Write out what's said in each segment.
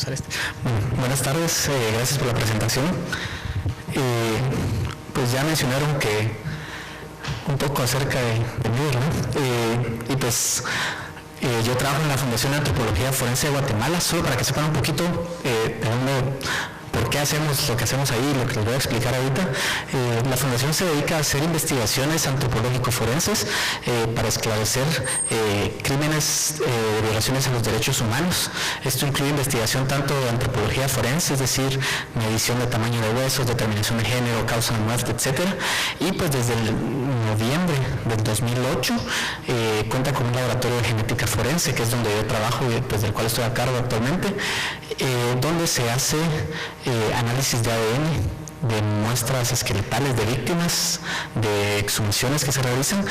usar este. Buenas tardes, gracias por la presentación. Pues ya mencionaron que un poco acerca de mí, ¿no? Y pues yo trabajo en la Fundación de Antropología Forense de Guatemala, solo para que sepan un poquito de dónde, por qué hacemos lo que hacemos ahí, lo que les voy a explicar ahorita. La Fundación se dedica a hacer investigaciones antropológico-forenses para esclarecer crímenes de violaciones a los derechos humanos. Esto incluye investigación tanto de antropología forense, es decir, medición de tamaño de huesos, determinación de género, causa de muerte, etcétera. Y pues desde el noviembre del 2008 cuenta con un laboratorio de genética forense, que es donde yo trabajo y pues del cual estoy a cargo actualmente, donde se hace análisis de ADN de muestras esqueletales de víctimas, de exhumaciones que se realizan,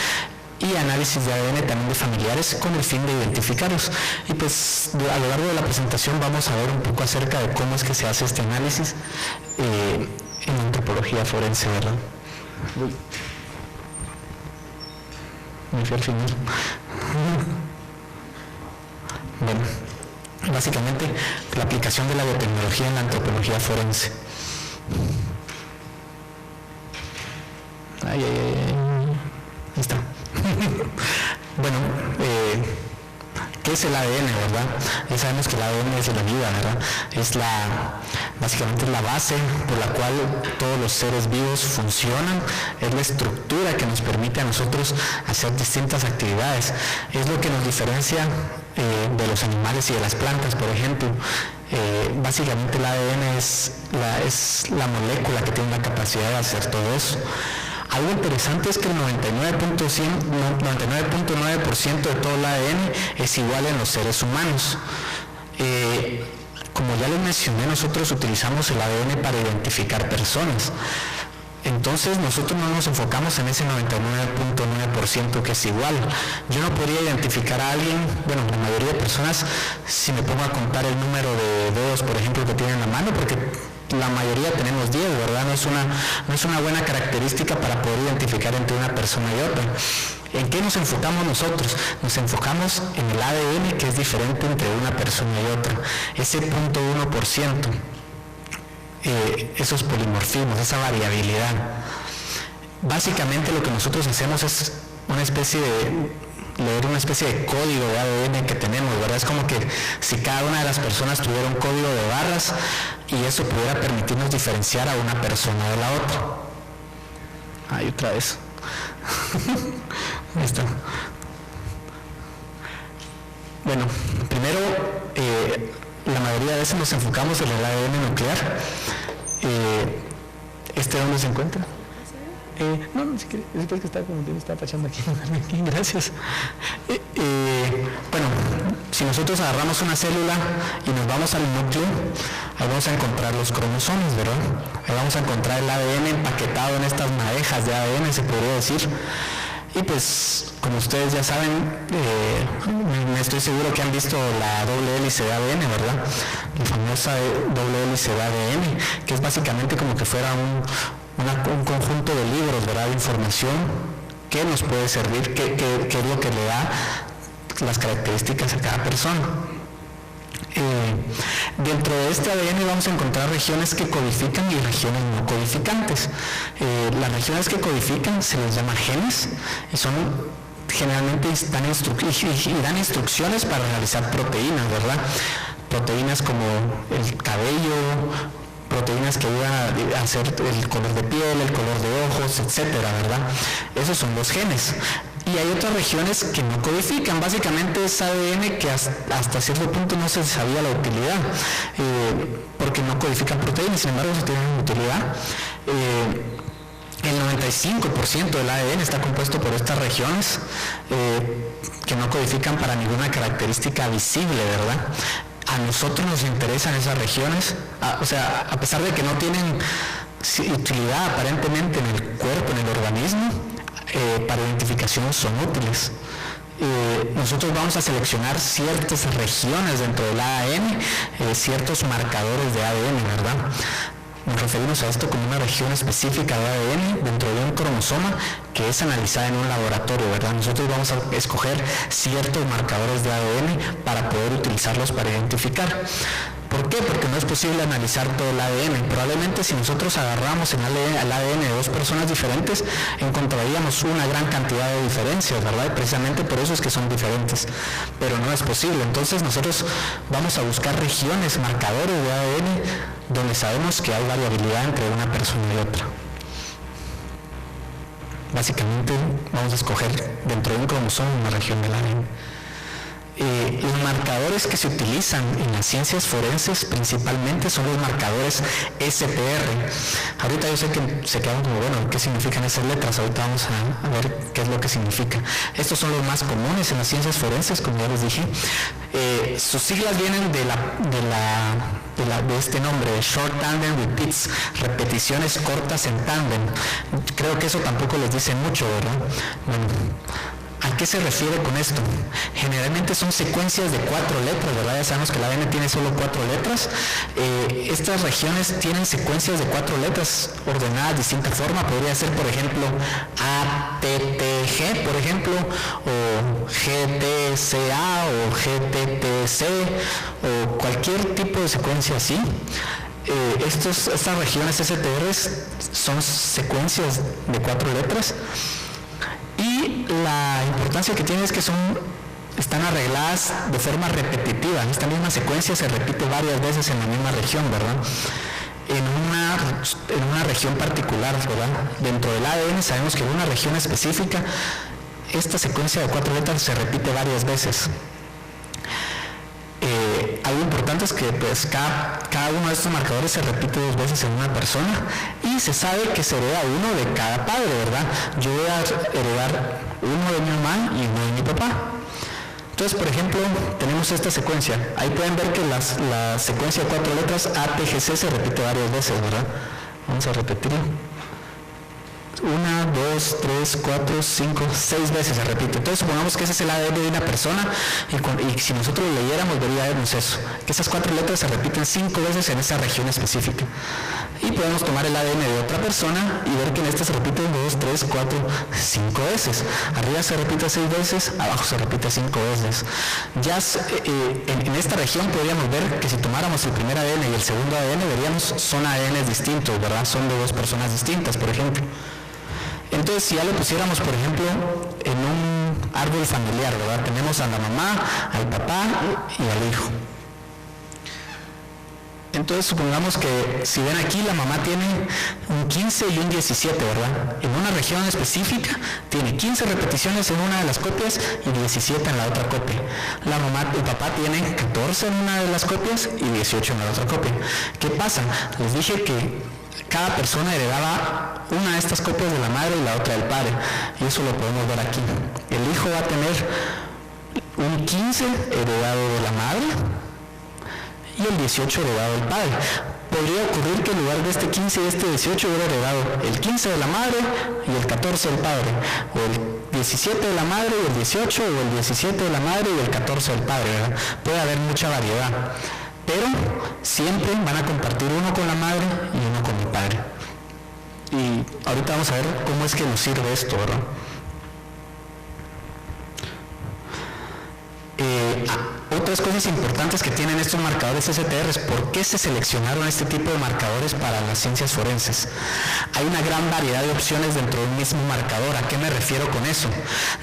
y análisis de ADN también de familiares con el fin de identificarlos. Y pues a lo largo de la presentación vamos a ver un poco acerca de cómo es que se hace este análisis en antropología forense, ¿verdad? Me fui al final. Bueno, básicamente la aplicación de la biotecnología en la antropología forense. Ahí está. Bueno, ¿qué es el ADN, verdad? Ya sabemos que el ADN es la vida, ¿verdad? Es básicamente la base por la cual todos los seres vivos funcionan, es la estructura que nos permite a nosotros hacer distintas actividades, es lo que nos diferencia de los animales y de las plantas, por ejemplo. Básicamente el ADN es la molécula que tiene la capacidad de hacer todo eso. Algo interesante es que el 99.9% de todo el ADN es igual en los seres humanos. Como ya les mencioné, nosotros utilizamos el ADN para identificar personas. Entonces nosotros no nos enfocamos en ese 99.9% que es igual. Yo no podría identificar a alguien, bueno, la mayoría de personas, si me pongo a contar el número de dedos, por ejemplo, que tienen en la mano, porque la mayoría tenemos 10, ¿verdad? No es una buena característica para poder identificar entre una persona y otra. ¿En qué nos enfocamos nosotros? Nos enfocamos en el ADN, que es diferente entre una persona y otra, ese 0.1%. Esos polimorfismos, esa variabilidad. Básicamente lo que nosotros hacemos es leer una especie de código de ADN que tenemos, ¿verdad? Es como que si cada una de las personas tuviera un código de barras y eso pudiera permitirnos diferenciar a una persona de la otra. Ahí otra vez. Ahí está. Bueno, primero, la mayoría de veces nos enfocamos en el ADN nuclear. ¿Dónde se encuentra? No, si quieres, es que está tachando aquí. Gracias. Bueno, si nosotros agarramos una célula y nos vamos al núcleo, ahí vamos a encontrar los cromosomas, ¿verdad? Ahí vamos a encontrar el ADN empaquetado en estas madejas de ADN, se podría decir. Y pues, como ustedes ya saben, me estoy seguro que han visto la doble hélice de ADN, ¿verdad? La famosa doble hélice de ADN, que es básicamente como que fuera un conjunto de libros, ¿verdad? De información que nos puede servir, que es lo que le da las características a cada persona. Dentro de este ADN vamos a encontrar regiones que codifican y regiones no codificantes. Las regiones que codifican se les llama genes y generalmente dan instrucciones para realizar proteínas, ¿verdad? Proteínas como el cabello, proteínas que ayudan a hacer el color de piel, el color de ojos, etcétera, ¿verdad? Esos son los genes. Y hay otras regiones que no codifican, básicamente es ADN que hasta cierto punto no se sabía la utilidad, porque no codifican proteínas, sin embargo, se tienen utilidad. El 95% del ADN está compuesto por estas regiones que no codifican para ninguna característica visible, ¿verdad? A nosotros nos interesan esas regiones, o sea, a pesar de que no tienen utilidad aparentemente en el cuerpo, en el organismo, para identificación son útiles. Nosotros vamos a seleccionar ciertas regiones dentro del ADN, ciertos marcadores de ADN, ¿verdad? Nos referimos a esto como una región específica de ADN dentro de un cromosoma que es analizada en un laboratorio, ¿verdad? Nosotros vamos a escoger ciertos marcadores de ADN para poder utilizarlos para identificar. ¿Por qué? Porque no es posible analizar todo el ADN. Probablemente si nosotros agarramos el ADN de dos personas diferentes, encontraríamos una gran cantidad de diferencias, ¿verdad? Y precisamente por eso es que son diferentes, pero no es posible. Entonces nosotros vamos a buscar regiones, marcadores de ADN, donde sabemos que hay variabilidad entre una persona y otra. Básicamente vamos a escoger dentro de un cromosoma una región del ADN. Los marcadores que se utilizan en las ciencias forenses principalmente son los marcadores SPR. Ahorita yo sé que se quedan como, bueno, ¿qué significan esas letras? Ahorita vamos a ver qué es lo que significa. Estos son los más comunes en las ciencias forenses, como ya les dije. Sus siglas vienen de este nombre, Short Tandem Repeats, repeticiones cortas en tándem. Creo que eso tampoco les dice mucho, ¿verdad? Bueno, ¿a qué se refiere con esto? Generalmente son secuencias de 4 letras, ¿verdad? Ya sabemos que el ADN tiene solo 4 letras. Estas regiones tienen secuencias de 4 letras ordenadas de distinta forma. Podría ser, por ejemplo, ATTG, por ejemplo, o GTCA, o GTTC, o cualquier tipo de secuencia así. Estas regiones STR son secuencias de 4 letras. Y la importancia que tiene es que están arregladas de forma repetitiva. Esta misma secuencia se repite varias veces en la misma región, ¿verdad? En una región particular, ¿verdad? Dentro del ADN sabemos que en una región específica esta secuencia de 4 letras se repite varias veces. Algo importante es que pues, cada uno de estos marcadores se repite 2 veces en una persona y se sabe que se hereda uno de cada padre, ¿verdad? Yo voy a heredar uno de mi mamá y uno de mi papá. Entonces, por ejemplo, tenemos esta secuencia. Ahí pueden ver que la secuencia de 4 letras ATGC se repite varias veces, ¿verdad? Vamos a repetirlo. 1, 2, 3, 4, 5, 6 veces se repite. Entonces supongamos que ese es el ADN de una persona y si nosotros lo leyéramos veríamos eso, que esas 4 letras se repiten 5 veces en esa región específica. Y podemos tomar el ADN de otra persona y ver que en esta se repite 2, 3, 4, 5 veces. Arriba se repite 6 veces, abajo se repite 5 veces. Ya en esta región podríamos ver que si tomáramos el primer ADN y el segundo ADN veríamos son ADNs distintos, ¿verdad? Son de 2 personas distintas, por ejemplo. Entonces, si ya lo pusiéramos, por ejemplo, en un árbol familiar, ¿verdad? Tenemos a la mamá, al papá y al hijo. Entonces, supongamos que si ven aquí, la mamá tiene un 15 y un 17, ¿verdad? En una región específica tiene 15 repeticiones en una de las copias y 17 en la otra copia. El papá tiene 14 en una de las copias y 18 en la otra copia. ¿Qué pasa? Les dije que cada persona heredaba una de estas copias de la madre y la otra del padre, y eso lo podemos ver aquí. El hijo va a tener un 15 heredado de la madre y el 18 heredado del padre. Podría ocurrir que en lugar de este 15 y este 18 hubiera heredado el 15 de la madre y el 14 del padre, o el 17 de la madre y el 18, o el 17 de la madre y el 14 del padre, ¿verdad? Puede haber mucha variedad, pero siempre van a compartir uno con la madre y uno con el padre. Y ahorita vamos a ver cómo es que nos sirve esto, ¿verdad? Otras cosas importantes que tienen estos marcadores STR es por qué se seleccionaron este tipo de marcadores para las ciencias forenses. Hay una gran variedad de opciones dentro de un mismo marcador. ¿A qué me refiero con eso?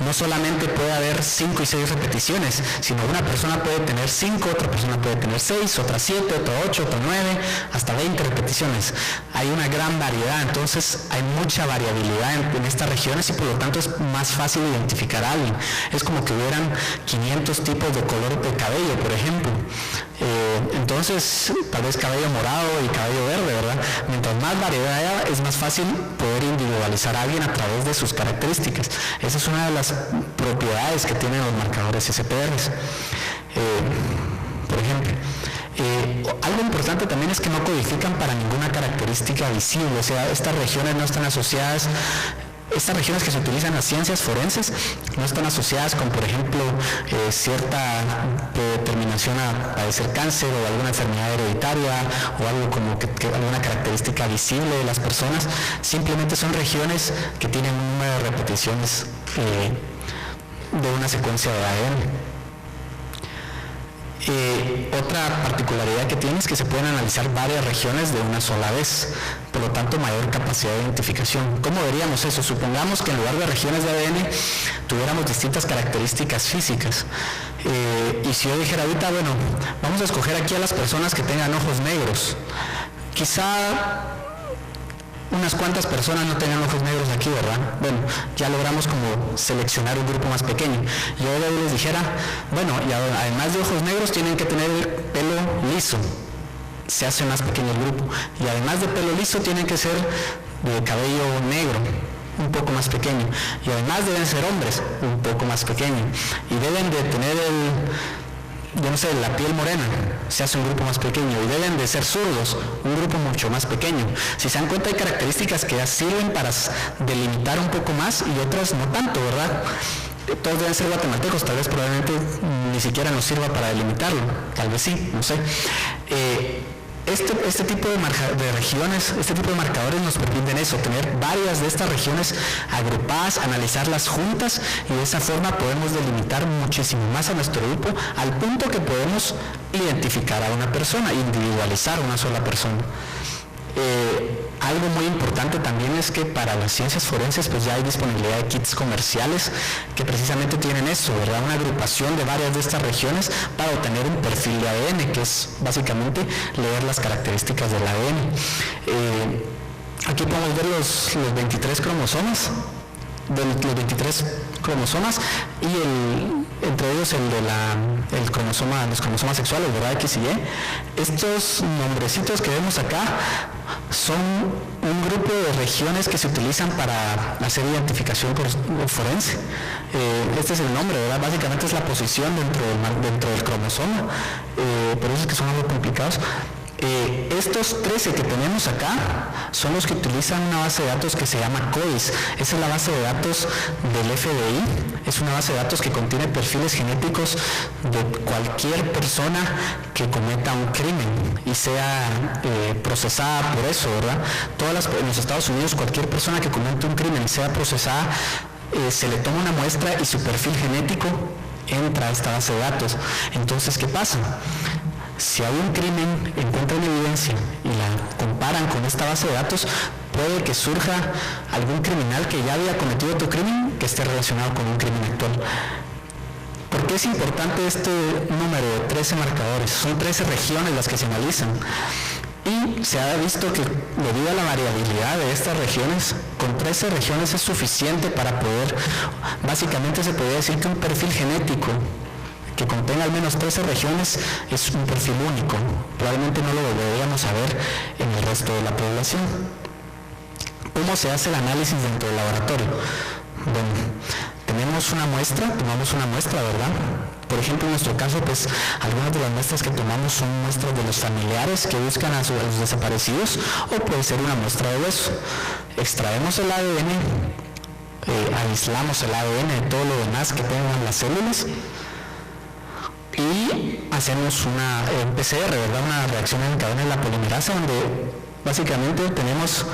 No solamente puede haber 5 y 6 repeticiones, sino una persona puede tener 5, otra persona puede tener 6, otra 7, otra 8, otra 9, hasta 20 repeticiones. Hay una gran variedad, entonces hay mucha variabilidad en estas regiones y por lo tanto es más fácil identificar a alguien. Es como que hubieran 500 tipos de color de cabello, por ejemplo. Entonces, tal vez cabello morado y cabello verde, ¿verdad? Mientras más variedad haya, es más fácil poder individualizar a alguien a través de sus características. Esa es una de las propiedades que tienen los marcadores SPR. Por ejemplo, algo importante también es que no codifican para ninguna característica visible, o sea, estas regiones no están asociadas. Estas regiones que se utilizan en las ciencias forenses no están asociadas con, por ejemplo, cierta determinación a padecer cáncer o alguna enfermedad hereditaria o algo como que alguna característica visible de las personas. Simplemente son regiones que tienen un número de repeticiones de una secuencia de ADN. otra particularidad que tiene es que se pueden analizar varias regiones de una sola vez, por lo tanto mayor capacidad de identificación. ¿Cómo veríamos eso? Supongamos que en lugar de regiones de ADN tuviéramos distintas características físicas. Y si yo dijera ahorita, bueno, vamos a escoger aquí a las personas que tengan ojos negros. Quizá unas cuantas personas no tengan ojos negros aquí, ¿verdad? Bueno, ya logramos como seleccionar un grupo más pequeño. Yo les dijera, bueno, y además de ojos negros tienen que tener el pelo liso. Se hace más pequeño el grupo. Y además de pelo liso tienen que ser de cabello negro, un poco más pequeño. Y además deben ser hombres, un poco más pequeño. Y deben de tener la piel morena, se hace un grupo más pequeño, y deben de ser zurdos, un grupo mucho más pequeño. Si se dan cuenta, hay características que ya sirven para delimitar un poco más y otras no tanto, ¿verdad? Todos deben ser guatemaltecos, tal vez probablemente ni siquiera nos sirva para delimitarlo, tal vez sí, no sé. Este tipo de regiones, este tipo de marcadores nos permiten eso, tener varias de estas regiones agrupadas, analizarlas juntas, y de esa forma podemos delimitar muchísimo más a nuestro grupo, al punto que podemos identificar a una persona, individualizar a una sola persona. Algo muy importante también es que para las ciencias forenses pues ya hay disponibilidad de kits comerciales que precisamente tienen eso, ¿verdad? Una agrupación de varias de estas regiones para obtener un perfil de ADN, que es básicamente leer las características del ADN. Aquí podemos ver los 23 cromosomas, los 23 cromosomas, y entre ellos los cromosomas sexuales, ¿verdad? X y Y. Estos nombrecitos que vemos acá son un grupo de regiones que se utilizan para hacer identificación forense. Este es el nombre, ¿verdad? Básicamente es la posición dentro del cromosoma, por eso es que son algo complicados. Estos 13 que tenemos acá son los que utilizan una base de datos que se llama CODIS. Esa es la base de datos del FBI. Es una base de datos que contiene perfiles genéticos de cualquier persona que cometa un crimen y sea procesada por eso, ¿verdad? En los Estados Unidos, cualquier persona que cometa un crimen y sea procesada, se le toma una muestra y su perfil genético entra a esta base de datos. Entonces, ¿qué pasa? Si hay un crimen, encuentran evidencia y la comparan con esta base de datos, puede que surja algún criminal que ya había cometido otro crimen que esté relacionado con un crimen actual. ¿Por qué es importante este número de 13 marcadores? Son 13 regiones las que se analizan. Y se ha visto que debido a la variabilidad de estas regiones, con 13 regiones es suficiente para poder, básicamente se podría decir que un perfil genético que contenga al menos 13 regiones es un perfil único. Probablemente no lo volveríamos a ver en el resto de la población. ¿Cómo se hace el análisis dentro del laboratorio? Bueno, tomamos una muestra, ¿verdad? Por ejemplo, en nuestro caso, pues algunas de las muestras que tomamos son muestras de los familiares que buscan a los desaparecidos, o puede ser una muestra de hueso. Extraemos el ADN, aislamos el ADN de todo lo demás que tengan las células, y hacemos una PCR, ¿verdad? Una reacción en cadena de la polimerasa, donde básicamente tenemos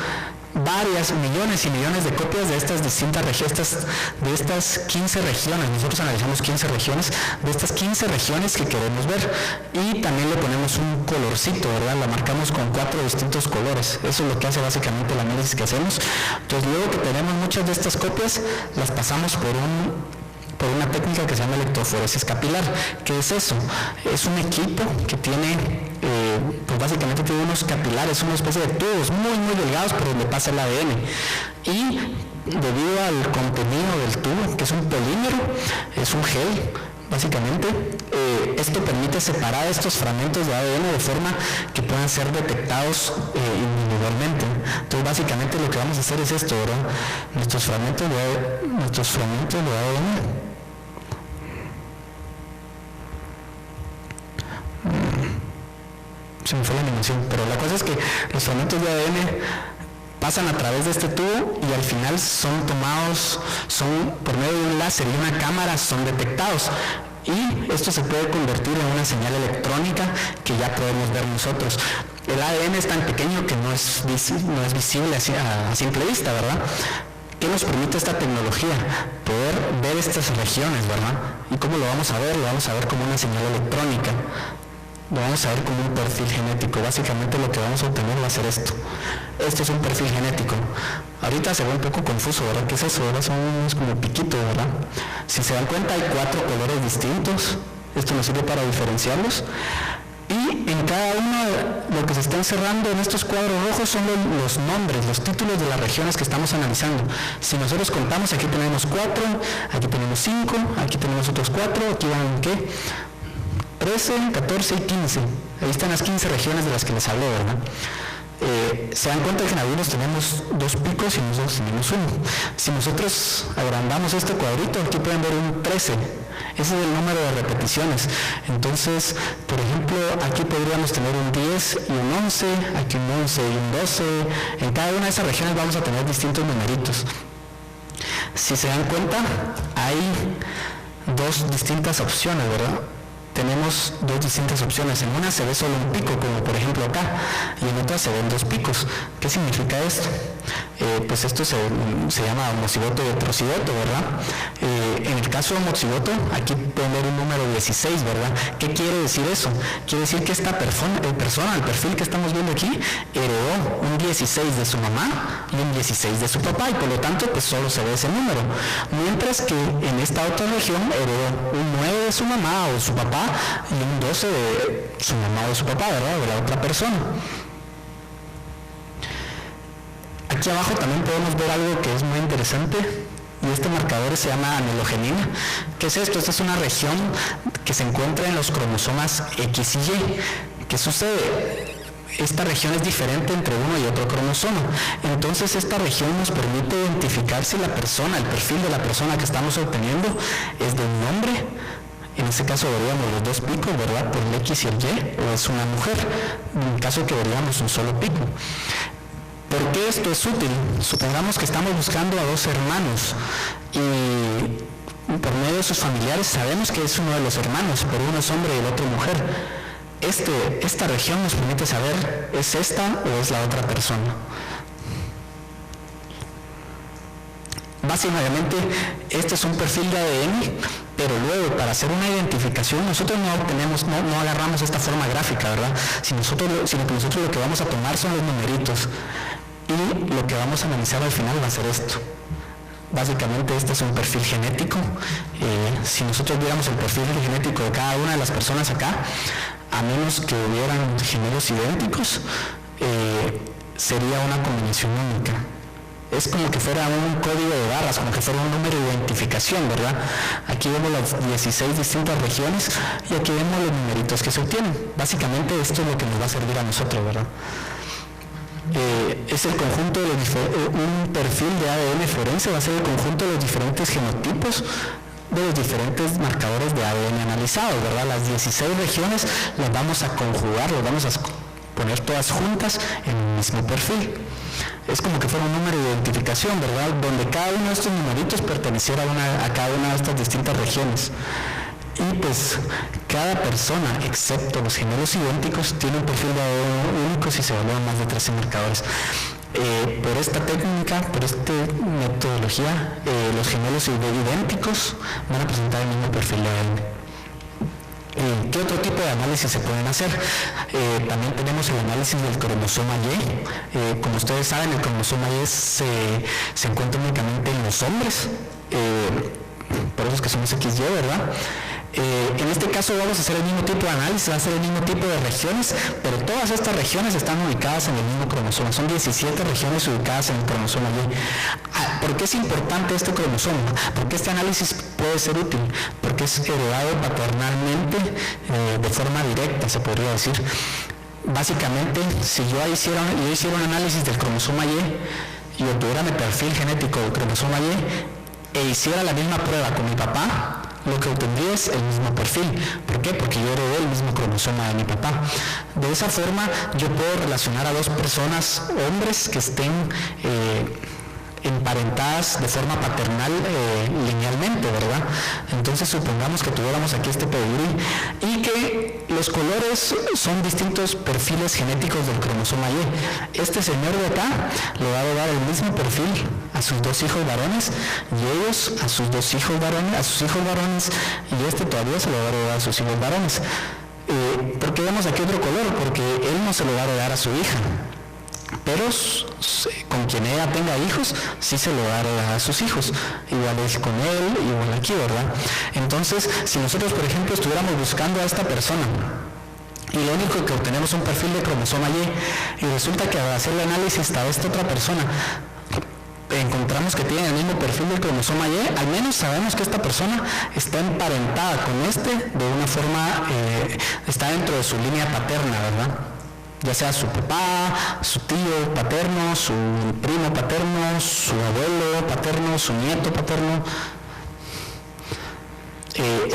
millones y millones de copias de estas distintas regiones, de estas 15 regiones. Nosotros analizamos 15 regiones, de estas 15 regiones que queremos ver, y también le ponemos un colorcito, ¿verdad? La marcamos con 4 distintos colores. Eso es lo que hace básicamente el análisis que hacemos. Entonces, luego que tenemos muchas de estas copias, las pasamos por una técnica que se llama electroforesis capilar. ¿Qué es eso? Es un equipo que tiene, pues básicamente tiene unos capilares, una especie de tubos muy muy delgados por donde pasa el ADN, y debido al contenido del tubo, que es un polímero, es un gel básicamente, esto permite separar estos fragmentos de ADN de forma que puedan ser detectados individualmente. Entonces básicamente lo que vamos a hacer es esto, ¿verdad? Nuestros fragmentos de ADN se me fue la animación, pero la cosa es que los fragmentos de ADN pasan a través de este tubo y al final son tomados, por medio de un láser y una cámara, son detectados, y esto se puede convertir en una señal electrónica que ya podemos ver nosotros. El ADN es tan pequeño que no es visible a simple vista, ¿verdad? ¿Qué nos permite esta tecnología? Poder ver estas regiones, ¿verdad? ¿Y cómo lo vamos a ver? Lo vamos a ver como una señal electrónica. lo vamos a ver como un perfil genético. Básicamente lo que vamos a obtener va a ser esto. Esto es un perfil genético. Ahorita se ve un poco confuso, ¿verdad? ¿Qué es eso? Ahora son unos como piquitos, ¿verdad? Si se dan cuenta hay 4 colores distintos. Esto nos sirve para diferenciarlos. Y en cada uno lo que se está encerrando en estos cuadros rojos son los nombres, los títulos de las regiones que estamos analizando. Si nosotros contamos, aquí tenemos 4, aquí tenemos 5, aquí tenemos otros 4, aquí van, ¿qué? 13, 14 y 15. Ahí están las 15 regiones de las que les hablé, ¿verdad? Se dan cuenta que en algunos tenemos 2 picos y nosotros tenemos 1. Si nosotros agrandamos este cuadrito, aquí pueden ver un 13. Ese es el número de repeticiones. Entonces, por ejemplo, aquí podríamos tener un 10 y un 11, aquí un 11 y un 12. En cada una de esas regiones vamos a tener distintos numeritos. Si se dan cuenta, hay 2 distintas opciones, ¿verdad? Tenemos 2 distintas opciones. En una se ve solo un pico, como por ejemplo acá, y en otra se ven 2 picos. ¿Qué significa esto? Pues esto se llama homocigoto y heterocigoto, ¿verdad? En el caso de homocigoto, aquí pueden ver un número 16, ¿verdad? ¿Qué quiere decir eso? Quiere decir que esta persona, el perfil que estamos viendo aquí, heredó un 16 de su mamá y un 16 de su papá, y por lo tanto, pues solo se ve ese número. Mientras que en esta otra región heredó un 9 de su mamá o su papá y un 12 de su mamá o su papá, ¿verdad? De la otra persona. Aquí abajo también podemos ver algo que es muy interesante, y este marcador se llama anelogenina. ¿Qué es esto? Esta es una región que se encuentra en los cromosomas X y Y. ¿Qué sucede? Esta región es diferente entre uno y otro cromosoma. Entonces esta región nos permite identificar si la persona, el perfil de la persona que estamos obteniendo es de un hombre, en este caso veríamos los 2 picos, ¿verdad? Por el X y el Y, o es una mujer, en caso que veríamos un solo pico. ¿Por qué esto es útil? Supongamos que estamos buscando a 2 hermanos y por medio de sus familiares sabemos que es uno de los hermanos, pero uno es hombre y el otro mujer. Esta región nos permite saber, ¿es esta o es la otra persona? Básicamente, este es un perfil de ADN, pero luego para hacer una identificación nosotros no agarramos esta forma gráfica, ¿verdad? Sino que nosotros lo que vamos a tomar son los numeritos, y lo que vamos a analizar al final va a ser esto. Básicamente este es un perfil genético. Si nosotros viéramos el perfil genético de cada una de las personas acá, a menos que hubieran gemelos idénticos, sería una combinación única. Es como que fuera un código de barras, como que fuera un número de identificación, ¿verdad? Aquí vemos las 16 distintas regiones y aquí vemos los numeritos que se obtienen. Básicamente esto es lo que nos va a servir a nosotros, ¿verdad? Es el conjunto de un perfil de ADN forense, va a ser el conjunto de los diferentes genotipos de los diferentes marcadores de ADN analizados, ¿verdad? Las 16 regiones las vamos a conjugar, las vamos a poner todas juntas en el mismo perfil. Es como que fuera un número de identificación, ¿verdad? Donde cada uno de estos numeritos perteneciera a cada una de estas distintas regiones. Y pues cada persona, excepto los gemelos idénticos, tiene un perfil de ADN único si se evalúan más de 13 marcadores. Por esta técnica, por esta metodología, los gemelos idénticos van a presentar el mismo perfil de ADN. ¿Qué otro tipo de análisis se pueden hacer? También tenemos el análisis del cromosoma Y. Como ustedes saben, el cromosoma Y se encuentra únicamente en los hombres, por eso es que somos XY, ¿verdad? En este caso vamos a hacer el mismo tipo de análisis, va a ser el mismo tipo de regiones, pero todas estas regiones están ubicadas en el mismo cromosoma. Son 17 regiones ubicadas en el cromosoma Y. ¿Por qué es importante este cromosoma? Porque este análisis puede ser útil, porque es heredado paternalmente de forma directa, se podría decir. Básicamente, si yo hiciera un análisis del cromosoma Y obtuviera mi perfil genético del cromosoma Y e hiciera la misma prueba con mi papá, lo que obtendría es el mismo perfil. ¿Por qué? Porque yo heredé el mismo cromosoma de mi papá. De esa forma yo puedo relacionar a 2 personas, hombres, que estén emparentadas de forma paternal linealmente, ¿verdad? Entonces supongamos que tuviéramos aquí este pedigrí y que los colores son distintos perfiles genéticos del cromosoma Y. Este señor de acá le va a dar el mismo perfil a sus 2 hijos varones y ellos a sus 2 hijos varones, y este todavía se lo va a dar a sus hijos varones. ¿Por qué vemos aquí otro color? Porque él no se lo va a heredar a su hija, pero con quien ella tenga hijos, sí se lo va a heredar a sus hijos. Igual es con él, igual aquí, ¿verdad? Entonces, si nosotros, por ejemplo, estuviéramos buscando a esta persona, y lo único que obtenemos es un perfil de cromosoma Y, y resulta que al hacer el análisis a esta otra persona, encontramos que tiene el mismo perfil del cromosoma Y, al menos sabemos que esta persona está emparentada con de una forma, está dentro de su línea paterna, ¿verdad? Ya sea su papá, su tío paterno, su primo paterno, su abuelo paterno, su nieto paterno.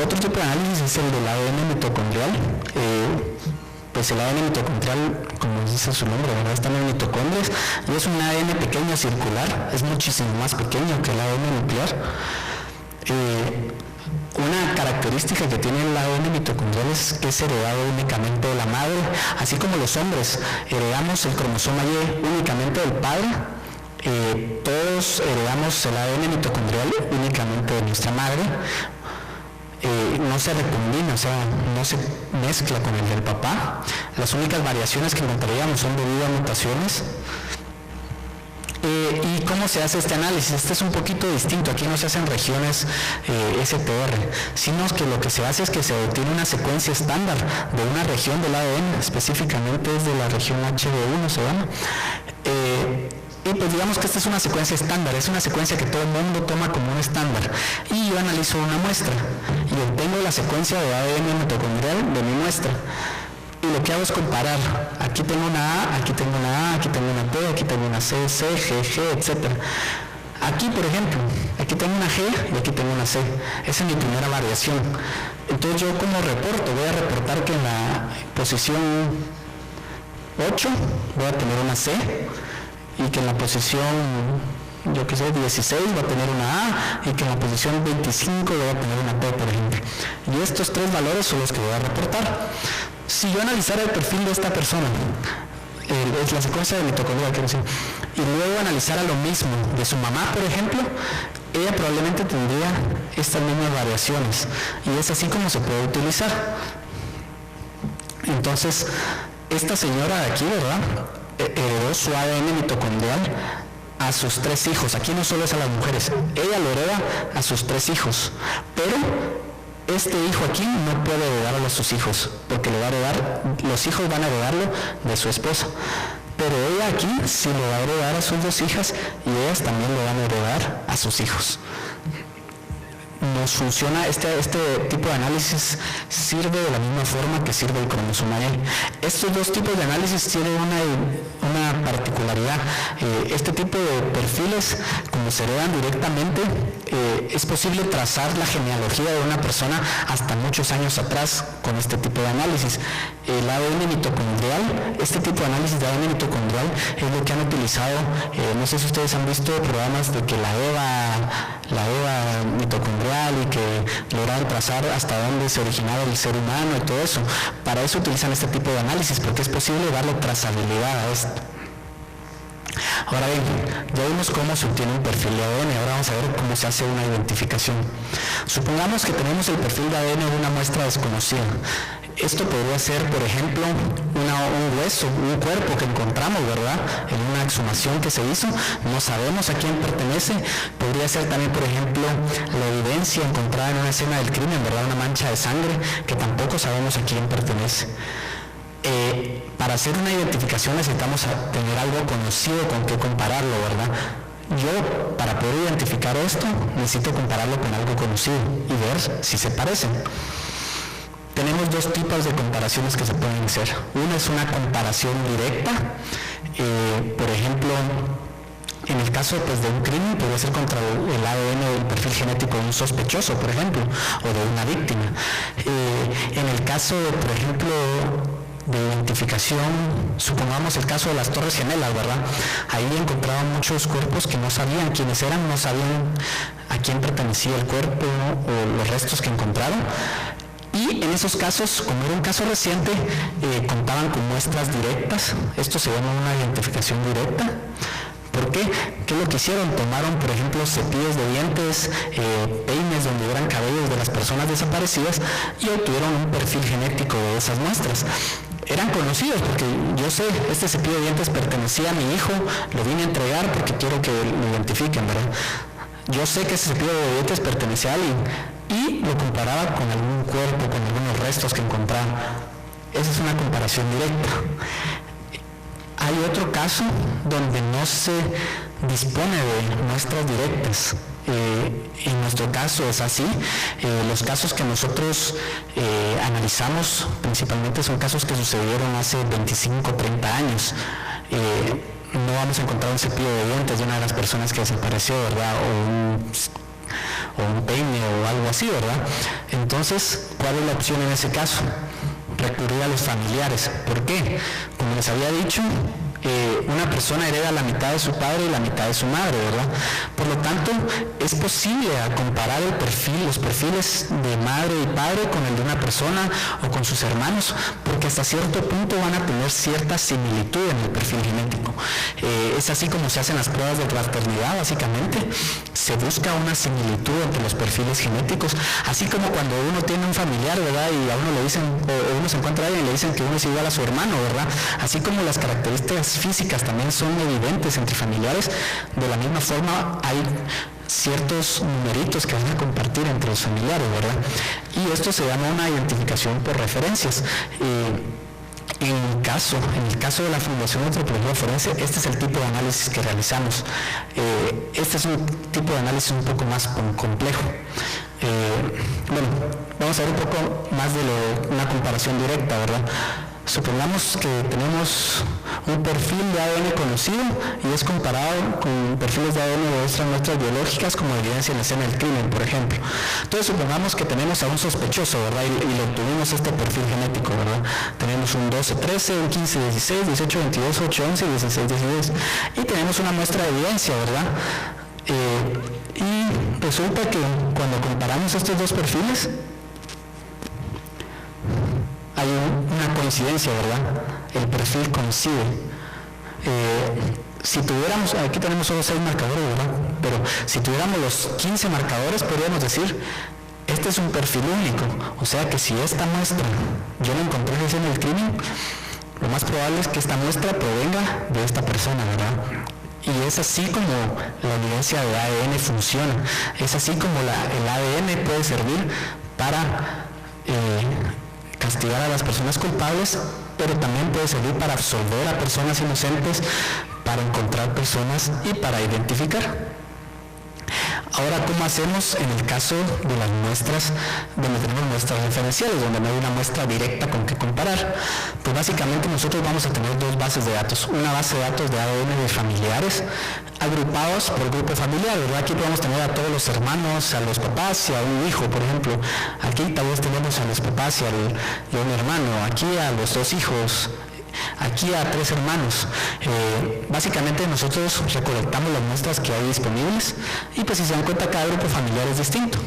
Otro tipo de análisis es el del ADN mitocondrial. Pues el ADN mitocondrial, como dice su nombre, ¿verdad? Está en las mitocondrias y es un ADN pequeño circular, es muchísimo más pequeño que el ADN nuclear. Una característica que tiene el ADN mitocondrial es que es heredado únicamente de la madre, así como los hombres heredamos el cromosoma Y únicamente del padre. Todos heredamos el ADN mitocondrial únicamente de nuestra madre. No se recombina, o sea, no se mezcla con el del papá. Las únicas variaciones que encontraríamos son debido a mutaciones. ¿Y cómo se hace este análisis? Este es un poquito distinto. Aquí no se hacen regiones STR, sino que lo que se hace es que se obtiene una secuencia estándar de una región del ADN, específicamente es de la región HB1 se llama. Y pues digamos que esta es una secuencia estándar, es una secuencia que todo el mundo toma como un estándar. Y yo analizo una muestra y obtengo la secuencia de ADN mitocondrial de mi muestra. Y lo que hago es comparar. Aquí tengo una A, aquí tengo una A, aquí tengo una T, aquí tengo una C, C, G, G, etc. Aquí, por ejemplo, aquí tengo una G y aquí tengo una C. Esa es mi primera variación. Entonces yo como reporto, voy a reportar que en la posición 8 voy a tener una C, y que en la posición, yo que sé, 16 va a tener una A, y que en la posición 25 voy a tener una P, por ejemplo. Y estos tres valores son los que voy a reportar. Si yo analizara el perfil de esta persona, es la secuencia de mitocondria, quiero decir, y luego analizara lo mismo de su mamá, por ejemplo, ella probablemente tendría estas mismas variaciones, y es así como se puede utilizar. Entonces, esta señora de aquí, ¿verdad?, heredó su ADN mitocondrial a sus 3 hijos. Aquí no solo es a las mujeres, ella lo hereda a sus 3 hijos, pero este hijo aquí no puede heredarlo a sus hijos, porque lo va a heredar, los hijos van a heredarlo de su esposa, pero ella aquí sí lo va a heredar a sus 2 hijas y ellas también lo van a heredar a sus hijos. Nos funciona, este tipo de análisis sirve de la misma forma que sirve el cromosoma Y. Estos dos tipos de análisis tienen una particularidad. Este tipo de perfiles, como se heredan directamente, es posible trazar la genealogía de una persona hasta muchos años atrás con este tipo de análisis. El ADN mitocondrial, este tipo de análisis de ADN mitocondrial es lo que han utilizado, no sé si ustedes han visto programas de que la EVA mitocondrial, y que lograron trazar hasta dónde se originaba el ser humano y todo eso. Para eso utilizan este tipo de análisis, porque es posible darle trazabilidad a esto. Ahora bien, ya vimos cómo se obtiene un perfil de ADN, ahora vamos a ver cómo se hace una identificación. Supongamos que tenemos el perfil de ADN de una muestra desconocida. Esto podría ser, por ejemplo, un hueso, un cuerpo que encontramos, ¿verdad?, en una exhumación que se hizo, no sabemos a quién pertenece. Podría ser también, por ejemplo, la evidencia encontrada en una escena del crimen, ¿verdad?, una mancha de sangre que tampoco sabemos a quién pertenece. Para hacer una identificación necesitamos tener algo conocido con qué compararlo, ¿verdad? Yo, para poder identificar esto, necesito compararlo con algo conocido y ver si se parecen. Tenemos 2 tipos de comparaciones que se pueden hacer. Una es una comparación directa, por ejemplo, en el caso pues, de un crimen podría ser contra el ADN o el perfil genético de un sospechoso, por ejemplo, o de una víctima. En el caso, por ejemplo, de identificación, supongamos el caso de las Torres Gemelas, ¿verdad? Ahí encontraban muchos cuerpos que no sabían quiénes eran, no sabían a quién pertenecía el cuerpo o los restos que encontraron. Y en esos casos, como era un caso reciente, contaban con muestras directas. Esto se llama una identificación directa. ¿Por qué? ¿Qué es lo que hicieron? Tomaron, por ejemplo, cepillos de dientes, peines donde hubieran cabellos de las personas desaparecidas y obtuvieron un perfil genético de esas muestras. Eran conocidos porque yo sé, este cepillo de dientes pertenecía a mi hijo, lo vine a entregar porque quiero que lo identifiquen, ¿verdad? Yo sé que ese cepillo de dientes pertenecía a alguien y lo comparaba con algún cuerpo, con algunos restos que encontraban. Esa es una comparación directa. Hay otro caso donde no se dispone de muestras directas. En nuestro caso es así. Los casos que nosotros analizamos principalmente son casos que sucedieron hace 25 o 30 años. No vamos a encontrar un cepillo de dientes de una de las personas que desapareció, ¿verdad? O un peine o algo así, ¿verdad? Entonces, ¿cuál es la opción en ese caso? Recurrir a los familiares. ¿Por qué? Como les había dicho, una persona hereda la mitad de su padre y la mitad de su madre, ¿verdad? Por lo tanto, es posible comparar los perfiles de madre y padre con el de una persona o con sus hermanos, porque hasta cierto punto van a tener cierta similitud en el perfil genético. Es así como se hacen las pruebas de fraternidad, básicamente. Se busca una similitud entre los perfiles genéticos, así como cuando uno tiene un familiar, ¿verdad? Y a uno le dicen, o uno se encuentra a alguien y le dicen que uno es igual a su hermano, ¿verdad? Así como las características físicas también son evidentes entre familiares, de la misma forma hay ciertos numeritos que van a compartir entre los familiares, ¿verdad? Y esto se llama una identificación por referencias. En el caso de la Fundación de Antropología Forense, este es el tipo de análisis que realizamos. Este es un tipo de análisis un poco más complejo. Bueno, vamos a ver un poco más de una comparación directa, ¿verdad? Supongamos que tenemos un perfil de ADN conocido y es comparado con perfiles de ADN de otras muestras biológicas como evidencia en la escena del crimen, por ejemplo. Entonces supongamos que tenemos a un sospechoso, ¿verdad? Y le obtuvimos este perfil genético, ¿verdad? Tenemos un 12-13, un 15-16, 18-22, 8-11 y 16-16. Y tenemos una muestra de evidencia, ¿verdad? Y resulta que cuando comparamos estos dos perfiles, hay una coincidencia, ¿verdad? El perfil coincide. Si tuviéramos, aquí tenemos solo 6 marcadores, ¿verdad? Pero si tuviéramos los 15 marcadores, podríamos decir, este es un perfil único. O sea que si esta muestra, yo la encontré en la escena del crimen, lo más probable es que esta muestra provenga de esta persona, ¿verdad? Y es así como la evidencia de ADN funciona. Es así como el ADN puede servir para castigar a las personas culpables, pero también puede servir para absolver a personas inocentes, para encontrar personas y para identificar. Ahora, ¿cómo hacemos en el caso de las muestras donde tenemos muestras referenciales, donde no hay una muestra directa con que comparar? Pues básicamente nosotros vamos a tener dos bases de datos. Una base de datos de ADN de familiares agrupados por grupo familiar, ¿verdad? Aquí podemos tener a todos los hermanos, a los papás y a un hijo, por ejemplo. Aquí tal vez tenemos a los papás y a un hermano, aquí a los 2 hijos, aquí a 3 hermanos. Básicamente nosotros recolectamos las muestras que hay disponibles y pues si se dan cuenta cada grupo familiar es distinto.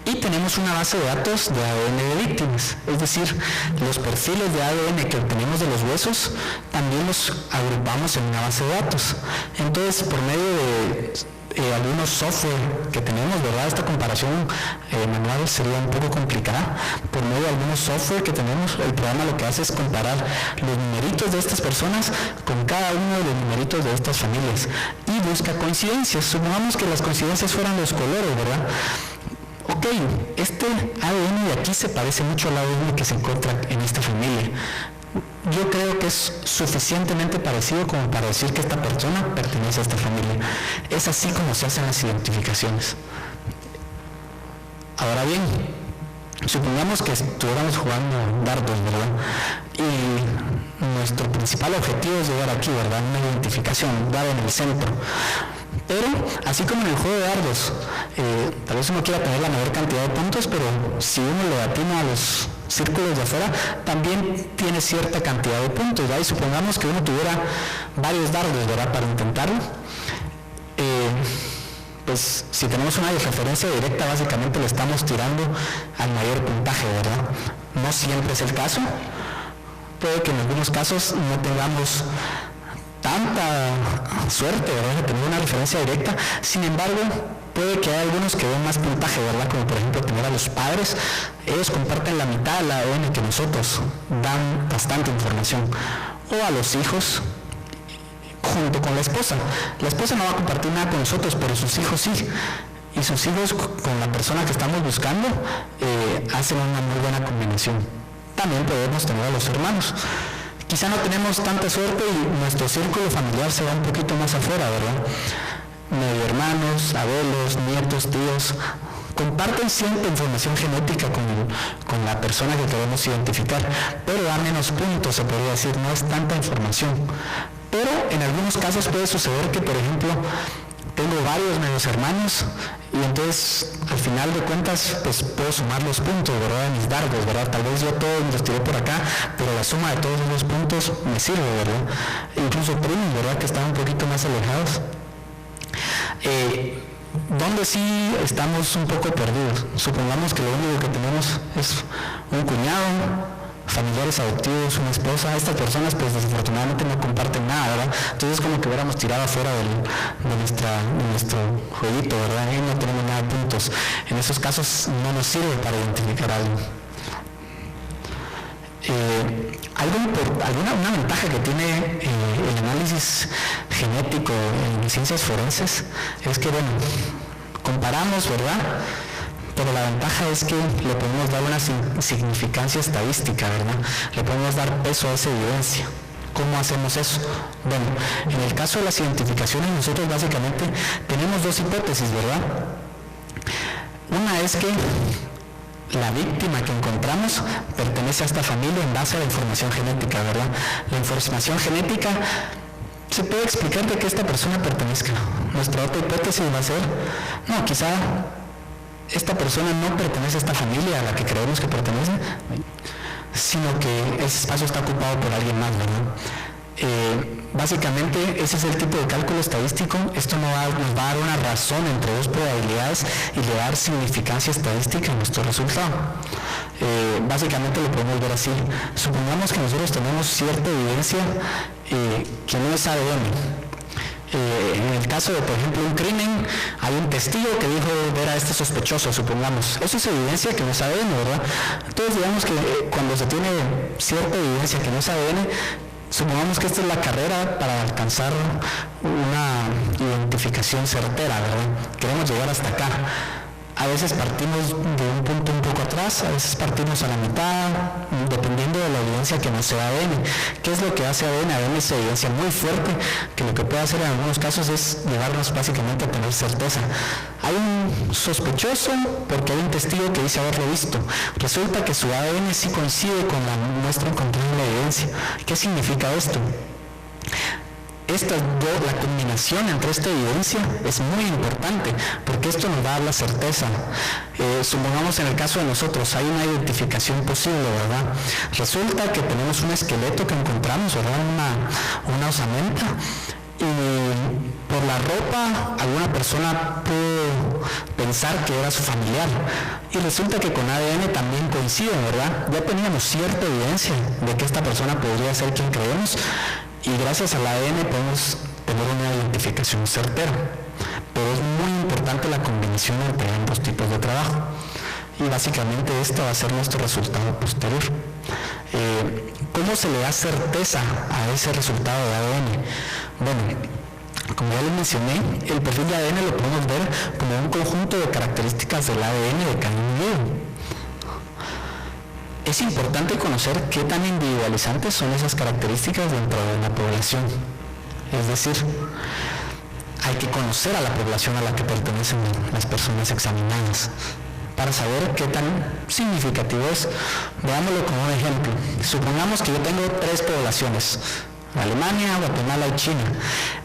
Y tenemos una base de datos de ADN de víctimas, es decir, los perfiles de ADN que obtenemos de los huesos también los agrupamos en una base de datos. Entonces, por medio de algunos software que tenemos, ¿verdad? Esta comparación manual sería un poco complicada. Por medio de algunos software que tenemos, el programa lo que hace es comparar los numeritos de estas personas con cada uno de los numeritos de estas familias y busca coincidencias. Supongamos que las coincidencias fueran los colores, ¿verdad? Ok, este ADN de aquí se parece mucho al ADN que se encuentra en esta familia. Yo creo que es suficientemente parecido como para decir que esta persona pertenece a esta familia. Es así como se hacen las identificaciones. Ahora bien, supongamos que estuviéramos jugando dardos, ¿verdad? Y nuestro principal objetivo es llegar aquí, ¿verdad? Una identificación, dar en el centro. Pero, así como en el juego de dardos, tal vez uno quiera tener la mayor cantidad de puntos, pero si uno le atina a los círculos de afuera, también tiene cierta cantidad de puntos, ¿verdad? Y supongamos que uno tuviera varios dardos, ¿verdad? Para intentarlo. Pues si tenemos una referencia directa, básicamente le estamos tirando al mayor puntaje, ¿verdad? No siempre es el caso. Puede que en algunos casos no tengamos tanta suerte, ¿verdad?, de tener una referencia directa. Sin embargo, puede que haya algunos que den más puntaje, ¿verdad?, como por ejemplo tener a los padres. Ellos comparten la mitad del ADN que nosotros, dan bastante información. O a los hijos, junto con la esposa. La esposa no va a compartir nada con nosotros, pero sus hijos sí. Y sus hijos con la persona que estamos buscando hacen una muy buena combinación. También podemos tener a los hermanos. Quizá no tenemos tanta suerte y nuestro círculo familiar se va un poquito más afuera, ¿verdad? Medio hermanos, abuelos, nietos, tíos, comparten cierta información genética con la persona que queremos identificar, pero da menos puntos, se podría decir, no es tanta información. Pero en algunos casos puede suceder que, por ejemplo, tengo varios medios hermanos y entonces al final de cuentas pues puedo sumar los puntos, ¿verdad?, de mis dardos, ¿verdad? Tal vez yo todos los tiré por acá, pero la suma de todos los puntos me sirve, ¿verdad? Incluso primos, ¿verdad?, que están un poquito más alejados. Donde sí estamos un poco perdidos. Supongamos que lo único que tenemos es un cuñado, familiares adoptivos, una esposa. Estas personas pues desafortunadamente no comparten nada, ¿verdad? Entonces es como que hubiéramos tirado afuera de nuestro jueguito, ¿verdad? Y no tenemos nada de puntos. En esos casos no nos sirve para identificar algo. Una ventaja que tiene el análisis genético en ciencias forenses es que, bueno, comparamos, ¿verdad?, pero la ventaja es que le podemos dar una significancia estadística, ¿verdad? Le podemos dar peso a esa evidencia. ¿Cómo hacemos eso? Bueno, en el caso de las identificaciones nosotros básicamente tenemos dos hipótesis, ¿verdad? Una es que la víctima que encontramos pertenece a esta familia en base a la información genética, ¿verdad? La información genética se puede explicar de que esta persona pertenezca. Nuestra otra hipótesis va a ser, no, quizá esta persona no pertenece a esta familia a la que creemos que pertenece, sino que ese espacio está ocupado por alguien más, ¿verdad? Básicamente ese es el tipo de cálculo estadístico. Esto nos va a dar una razón entre dos probabilidades y le va a dar significancia estadística a nuestro resultado. Básicamente lo podemos ver así. Supongamos que nosotros tenemos cierta evidencia que no es ADN. En el caso de, por ejemplo, un crimen, hay un testigo que dijo ver a este sospechoso, supongamos. Eso es evidencia que no es ADN, ¿verdad? Entonces, digamos que cuando se tiene cierta evidencia que no es ADN, supongamos que esta es la carrera para alcanzar una identificación certera, ¿verdad? Queremos llegar hasta acá. A veces partimos de un punto un poco atrás, a veces partimos a la mitad, dependiendo de la evidencia que nos sea ADN. ¿Qué es lo que hace ADN? ADN es evidencia muy fuerte, que lo que puede hacer en algunos casos es llevarnos básicamente a tener certeza. Hay un sospechoso porque hay un testigo que dice haberlo visto. Resulta que su ADN sí coincide con la muestra encontrada en la evidencia. ¿Qué significa esto? La combinación entre esta evidencia es muy importante porque esto nos va a dar la certeza. Supongamos en el caso de nosotros hay una identificación posible, ¿verdad? Resulta que tenemos un esqueleto que encontramos, ¿verdad? Una osamenta, y por la ropa alguna persona pudo pensar que era su familiar, y resulta que con ADN también coincide, ¿verdad? Ya teníamos cierta evidencia de que esta persona podría ser quien creemos, y gracias al ADN podemos tener una identificación certera. Pero es muy importante la combinación entre ambos tipos de trabajo, y básicamente esto va a ser nuestro resultado posterior. ¿Cómo se le da certeza a ese resultado de ADN? Bueno, como ya les mencioné, el perfil de ADN lo podemos ver como un conjunto de características del ADN de cada individuo. Es importante conocer qué tan individualizantes son esas características dentro de la población. Es decir, hay que conocer a la población a la que pertenecen las personas examinadas para saber qué tan significativo es. Veámoslo como un ejemplo. Supongamos que yo tengo 3 poblaciones: Alemania, Guatemala y China.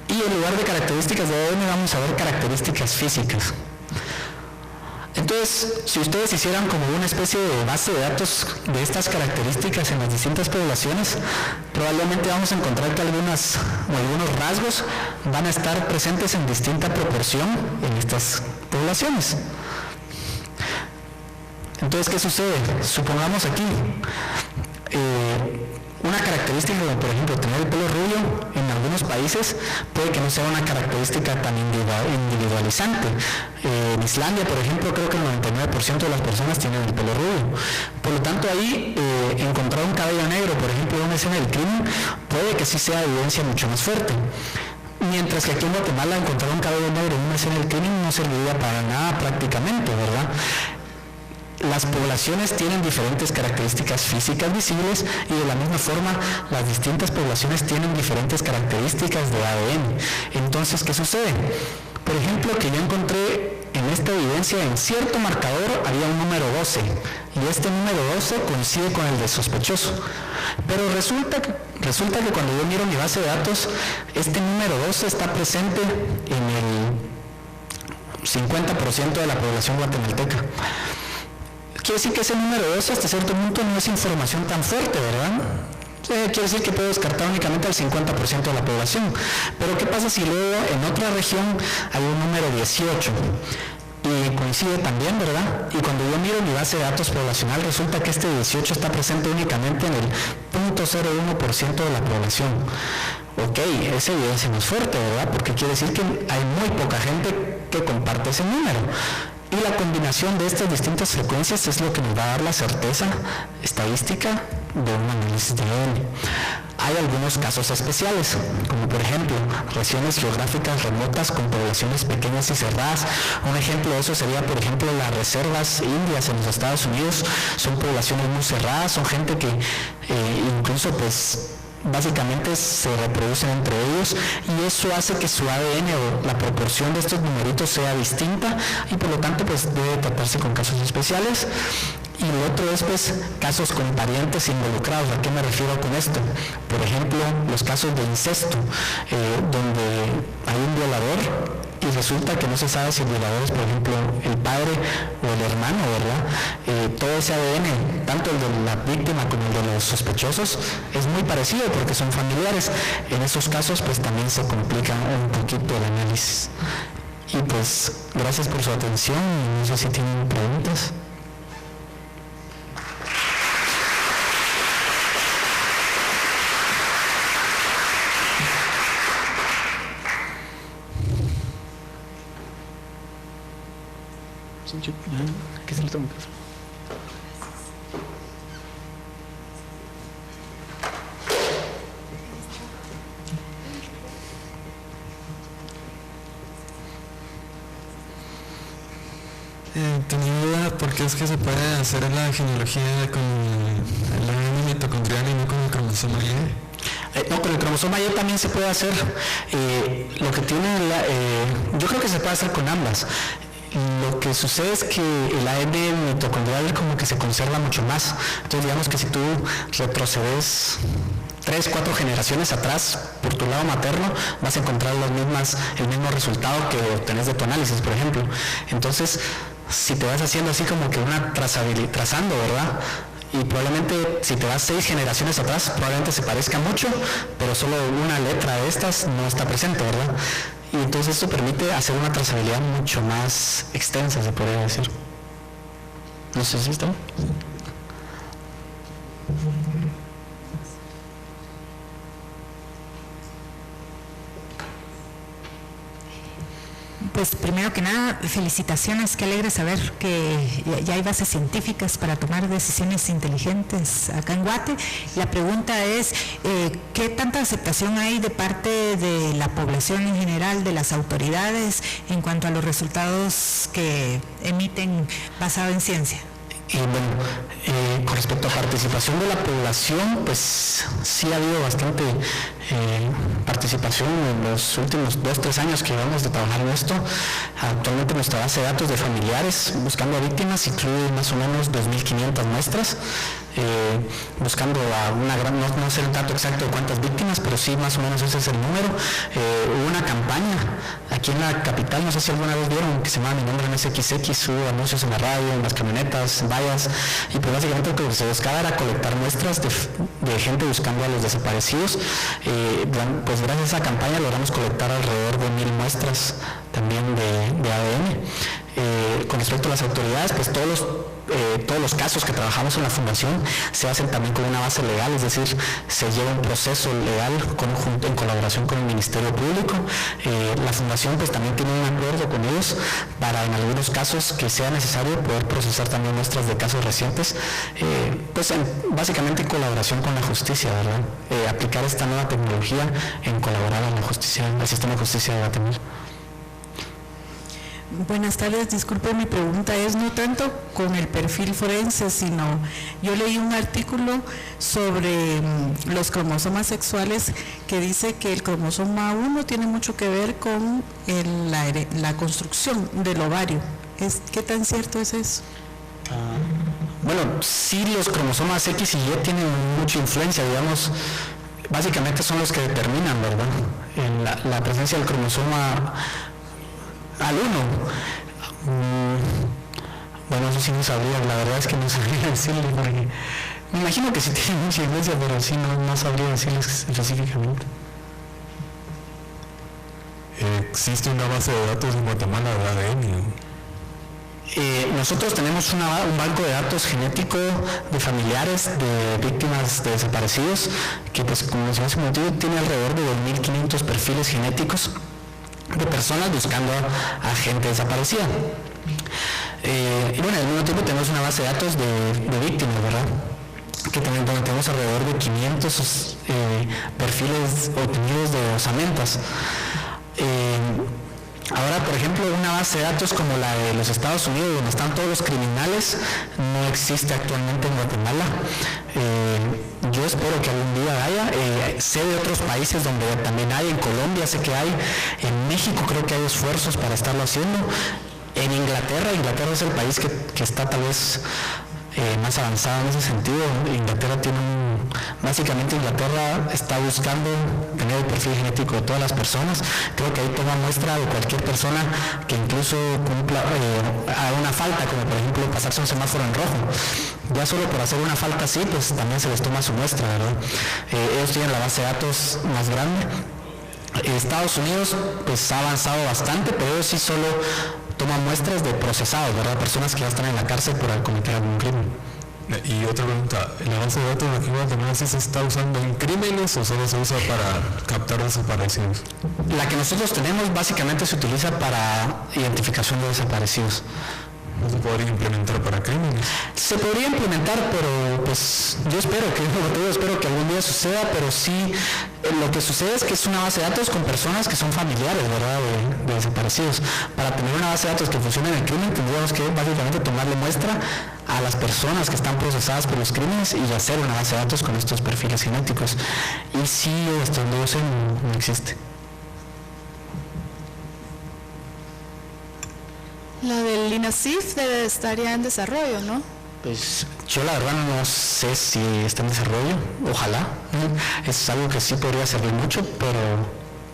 Y en lugar de características de ADN vamos a ver características físicas. Entonces, si ustedes hicieran como una especie de base de datos de estas características en las distintas poblaciones, probablemente vamos a encontrar que algunos rasgos van a estar presentes en distinta proporción en estas poblaciones. Entonces, ¿qué sucede? Supongamos aquí una característica como, por ejemplo, tener el pelo rubio, en algunos países puede que no sea una característica tan individualizante. En Islandia, por ejemplo, creo que el 99% de las personas tienen el pelo rubio. Por lo tanto, ahí encontrar un cabello negro, por ejemplo, en una escena del crimen, puede que sí sea evidencia mucho más fuerte. Mientras que aquí en Guatemala encontrar un cabello negro en una escena del crimen no serviría para nada prácticamente, ¿verdad? Las poblaciones tienen diferentes características físicas visibles y de la misma forma las distintas poblaciones tienen diferentes características de ADN. Entonces, ¿qué sucede? Por ejemplo, que yo encontré en esta evidencia en cierto marcador había un número 12 y este número 12 coincide con el de sospechoso. Pero resulta que cuando yo miro mi base de datos, este número 12 está presente en el 50% de la población guatemalteca. Quiere decir que ese número 12 hasta cierto punto no es información tan fuerte, ¿verdad? Quiere decir que puedo descartar únicamente al 50% de la población. Pero ¿qué pasa si luego en otra región hay un número 18? Y coincide también, ¿verdad? Y cuando yo miro mi base de datos poblacional, resulta que este 18 está presente únicamente en el 0.01% de la población. Ok, esa evidencia no es fuerte, ¿verdad? Porque quiere decir que hay muy poca gente que comparte ese número. Y la combinación de estas distintas frecuencias es lo que nos va a dar la certeza estadística de un análisis de ADN. Hay algunos casos especiales, como por ejemplo, regiones geográficas remotas con poblaciones pequeñas y cerradas. Un ejemplo de eso sería, por ejemplo, las reservas indias en los Estados Unidos. Son poblaciones muy cerradas, son gente que incluso pues básicamente se reproducen entre ellos y eso hace que su ADN o la proporción de estos numeritos sea distinta y por lo tanto pues debe tratarse con casos especiales. Y lo otro es pues casos con parientes involucrados. ¿A qué me refiero con esto? Por ejemplo, los casos de incesto, donde hay un violador y resulta que no se sabe si el violador es, por ejemplo, el padre o el hermano, ¿verdad? Todo ese ADN, tanto el de la víctima como el de los sospechosos, es muy parecido porque son familiares. En esos casos pues también se complica un poquito el análisis. Y pues gracias por su atención y no sé si tienen preguntas. ¿Qué se le toma? Tenía duda porque es que se puede hacer la genealogía con el ADN mitocondrial y no con el cromosoma Y. No, con el cromosoma Y también se puede hacer. Lo que tiene yo creo que se puede hacer con ambas. Lo que sucede es que el ADN mitocondrial como que se conserva mucho más. Entonces digamos que si tú retrocedes 3, 4 generaciones atrás por tu lado materno, vas a encontrar el mismo resultado que obtenés de tu análisis, por ejemplo. Entonces, si te vas haciendo así como que una trazando, ¿verdad? Y probablemente si te vas 6 generaciones atrás, probablemente se parezca mucho, pero solo una letra de estas no está presente, ¿verdad? Y entonces esto permite hacer una trazabilidad mucho más extensa, se podría decir. No sé si está. Pues primero que nada, felicitaciones, qué alegre saber que ya hay bases científicas para tomar decisiones inteligentes acá en Guate. La pregunta es, ¿qué tanta aceptación hay de parte de la población en general, de las autoridades, en cuanto a los resultados que emiten basado en ciencia? Y bueno, con respecto a participación de la población, pues sí ha habido bastante participación en los últimos 2-3 años que llevamos de trabajar en esto. Actualmente nuestra base de datos de familiares buscando a víctimas incluye más o menos 2.500 muestras, buscando a una gran, no sé el dato exacto de cuántas víctimas, pero sí más o menos ese es el número. Hubo una campaña aquí en la capital, no sé si alguna vez vieron, que se llama Mi Nombre en SXX, hubo anuncios en la radio, en las camionetas, en vallas, y pues básicamente lo que se buscaba era colectar muestras de gente buscando a los desaparecidos. Pues gracias a esa campaña logramos colectar alrededor de 1.000 muestras también de ADN. Con respecto a las autoridades, pues todos los todos los casos que trabajamos en la fundación se hacen también con una base legal, es decir, se lleva un proceso legal en colaboración con el Ministerio Público. La fundación pues también tiene un acuerdo con ellos para en algunos casos que sea necesario poder procesar también muestras de casos recientes, básicamente en colaboración con la justicia, ¿verdad? Aplicar esta nueva tecnología en colaborar en la justicia, el sistema de justicia de Guatemala. Buenas tardes, disculpe, mi pregunta es no tanto con el perfil forense, sino yo leí un artículo sobre los cromosomas sexuales que dice que el cromosoma 1 tiene mucho que ver con la construcción del ovario. ¿Qué tan cierto es eso? Bueno, sí, los cromosomas X y Y tienen mucha influencia, digamos, básicamente son los que determinan, ¿verdad? En la presencia del cromosoma al 1. Bueno, eso sí no sabría, la verdad es que no sabría decirle, porque me imagino que sí tiene mucha influencia, pero sí no sabría decirles específicamente. ¿Existe una base de datos en Guatemala de ADN? Nosotros tenemos un banco de datos genético de familiares de víctimas de desaparecidos, que pues como mencioné hace un motivo, tiene alrededor de 2.500 perfiles genéticos de personas buscando a gente desaparecida. Y bueno, al mismo tiempo tenemos una base de datos de víctimas, ¿verdad? Que también tenemos alrededor de 500 perfiles obtenidos de osamentas. Ahora, por ejemplo, una base de datos como la de los Estados Unidos, donde están todos los criminales, no existe actualmente en Guatemala. Yo espero que algún día haya. Sé de otros países donde también hay, en Colombia sé que hay, en México creo que hay esfuerzos para estarlo haciendo. En Inglaterra es el país que está tal vez más avanzado en ese sentido. Inglaterra básicamente Inglaterra está buscando tener el perfil genético de todas las personas. Creo que ahí toma muestra de cualquier persona que incluso haga una falta, como por ejemplo pasarse un semáforo en rojo. Ya solo por hacer una falta así, pues también se les toma su muestra, ¿verdad? Ellos tienen la base de datos más grande. Estados Unidos pues ha avanzado bastante, pero ellos sí solo toman muestras de procesados, ¿verdad? Personas que ya están en la cárcel por cometer algún crimen. Y otra pregunta, ¿la base de datos aquí en Guatemala sí se está usando en crímenes o solo se usa para captar desaparecidos? La que nosotros tenemos básicamente se utiliza para identificación de desaparecidos. ¿No se podría implementar para crímenes? Se podría implementar, pero pues yo espero que algún día suceda, pero sí, lo que sucede es que es una base de datos con personas que son familiares, ¿verdad?, de desaparecidos. Para tener una base de datos que funcione en el crimen, tendríamos que básicamente tomarle muestra a las personas que están procesadas por los crímenes y hacer una base de datos con estos perfiles genéticos. Y sí, esto no existe. La del INASIF debe estar ya en desarrollo, ¿no? Pues yo la verdad no sé si está en desarrollo, ojalá. Es algo que sí podría servir mucho, pero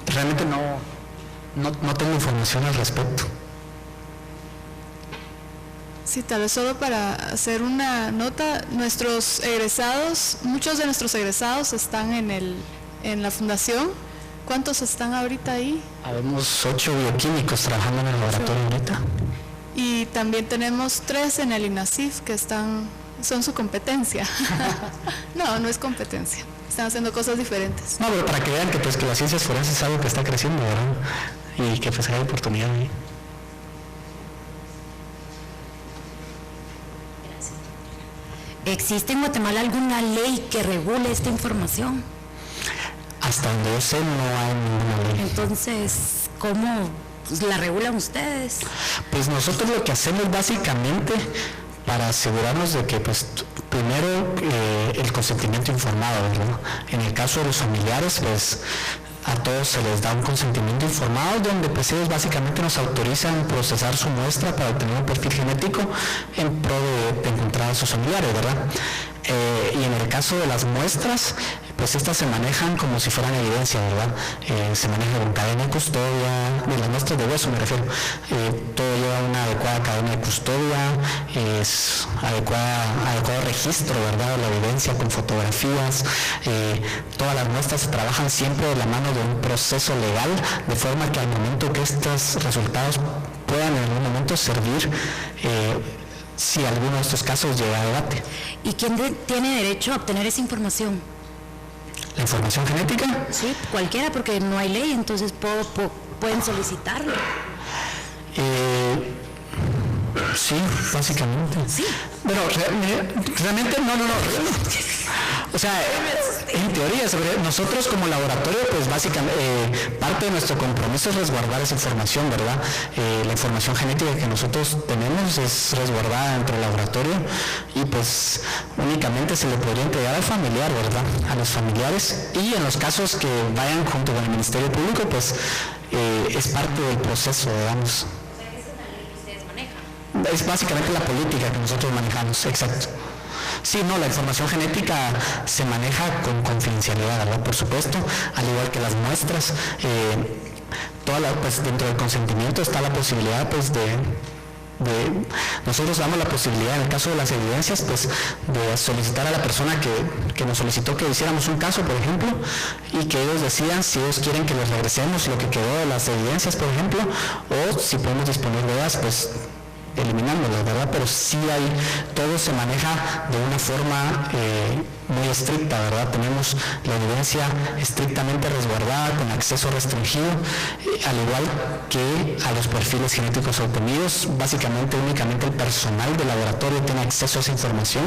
realmente no tengo información al respecto. Sí, tal vez solo para hacer una nota, muchos de nuestros egresados están en la fundación. ¿Cuántos están ahorita ahí? Habemos 8 bioquímicos trabajando en el laboratorio ahorita. Y también tenemos 3 en el INASIF que son su competencia. No es competencia. Están haciendo cosas diferentes. No, pero para que vean que las ciencias forenses es algo que está creciendo, ¿verdad? Y que pues hay oportunidad ahí. ¿Existe en Guatemala alguna ley que regule esta información? Hasta donde yo sé no hay ninguna ley. Entonces, ¿cómo la regulan ustedes? Pues nosotros lo que hacemos básicamente para asegurarnos de que primero el consentimiento informado, ¿verdad? En el caso de los familiares, pues a todos se les da un consentimiento informado donde pues ellos básicamente nos autorizan procesar su muestra para obtener un perfil genético en pro de encontrar a sus familiares, ¿verdad? Y en el caso de las muestras, pues estas se manejan como si fueran evidencia, ¿verdad? Se maneja con cadena de custodia, de las muestras de hueso me refiero. Todo lleva una adecuada cadena de custodia, es adecuado registro, ¿verdad? La evidencia con fotografías. Todas las muestras se trabajan siempre de la mano de un proceso legal, de forma que al momento que estos resultados puedan en algún momento servir si alguno de estos casos llega a debate. ¿Y quién tiene derecho a obtener esa información? ¿La información genética? Sí, cualquiera, porque no hay ley, entonces pueden solicitarlo. Sí, básicamente. Sí. Pero realmente no. O sea, en teoría, nosotros como laboratorio, pues básicamente parte de nuestro compromiso es resguardar esa información, ¿verdad? La información genética que nosotros tenemos es resguardada dentro del laboratorio y pues únicamente se le podría entregar al familiar, ¿verdad? A los familiares, y en los casos que vayan junto con el Ministerio Público, pues es parte del proceso, digamos. Es básicamente la política que nosotros manejamos, exacto. Sí, no, la información genética se maneja con confidencialidad, ¿verdad? Por supuesto, al igual que las muestras, pues dentro del consentimiento está la posibilidad, pues, nosotros damos la posibilidad, en el caso de las evidencias, pues, de solicitar a la persona que nos solicitó que hiciéramos un caso, por ejemplo, y que ellos decidan si ellos quieren que les regresemos lo que quedó de las evidencias, por ejemplo, o si podemos disponer de ellas, pues, eliminándolas, ¿verdad? Pero sí todo se maneja de una forma muy estricta, ¿verdad? Tenemos la evidencia estrictamente resguardada, con acceso restringido, al igual que a los perfiles genéticos obtenidos. Básicamente, únicamente el personal del laboratorio tiene acceso a esa información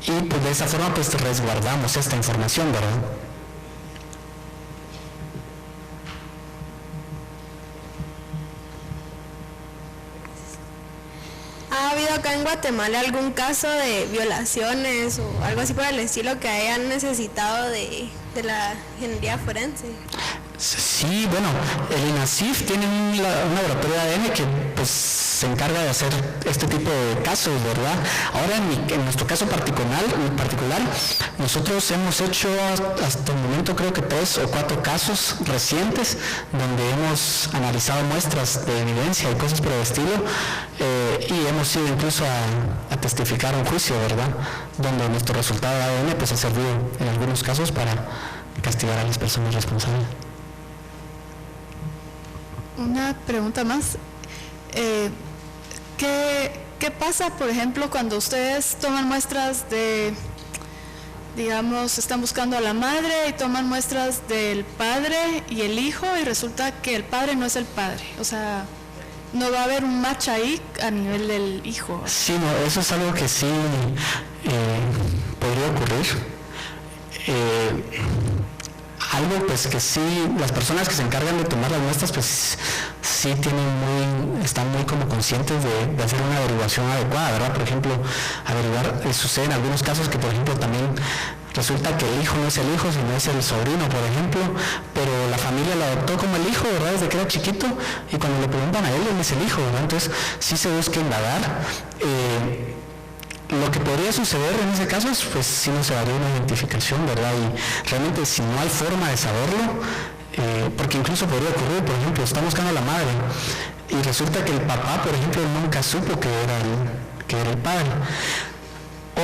y pues de esa forma pues resguardamos esta información, ¿verdad? ¿Ha habido acá en Guatemala algún caso de violaciones o algo así por el estilo que hayan necesitado de la ingeniería forense? Sí, bueno, el INASIF tiene un laboratorio de ADN que pues se encarga de hacer este tipo de casos, ¿verdad? Ahora en nuestro caso particular, nosotros hemos hecho hasta el momento creo que 3 o 4 casos recientes donde hemos analizado muestras de evidencia y cosas por el estilo, y hemos ido incluso a testificar a un juicio, ¿verdad? Donde nuestro resultado de ADN pues ha servido en algunos casos para castigar a las personas responsables. Una pregunta más. ¿Qué pasa, por ejemplo, cuando ustedes toman muestras de, digamos, están buscando a la madre y toman muestras del padre y el hijo y resulta que el padre no es el padre? O sea, no va a haber un match ahí a nivel del hijo. Sí, no, eso es algo que sí podría ocurrir. Algo pues que sí, las personas que se encargan de tomar las muestras pues sí están muy como conscientes de hacer una averiguación adecuada, ¿verdad? Por ejemplo, sucede en algunos casos que por ejemplo también resulta que el hijo no es el hijo, sino es el sobrino, por ejemplo, pero la familia lo adoptó como el hijo, ¿verdad? Desde que era chiquito, y cuando le preguntan a él es el hijo, ¿verdad? Entonces sí se busca indagar. Lo que podría suceder en ese caso es, pues, si no se daría una identificación, ¿verdad? Y realmente si no hay forma de saberlo, porque incluso podría ocurrir, por ejemplo, está buscando a la madre y resulta que el papá, por ejemplo, nunca supo que era el padre.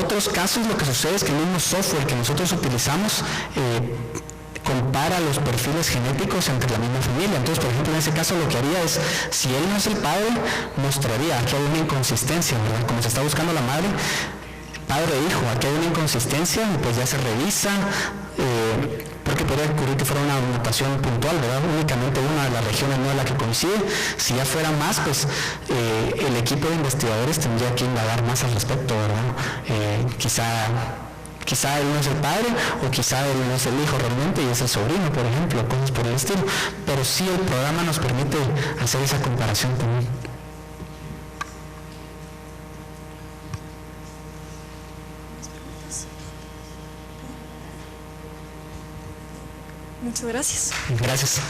Otros casos lo que sucede es que el mismo software que nosotros utilizamos compara los perfiles genéticos entre la misma familia. Entonces, por ejemplo, en ese caso lo que haría es, si él no es el padre, mostraría que hay una inconsistencia, ¿verdad? Como se está buscando la madre, padre e hijo, aquí hay una inconsistencia, y pues ya se revisa, porque podría ocurrir que fuera una mutación puntual, ¿verdad? Únicamente una de las regiones no es la que coincide. Si ya fuera más, pues el equipo de investigadores tendría que indagar más al respecto, ¿verdad? Quizá él no es el padre, o quizá él no es el hijo realmente y es el sobrino, por ejemplo, cosas por el estilo. Pero sí, el programa nos permite hacer esa comparación también. Muchas gracias. Gracias.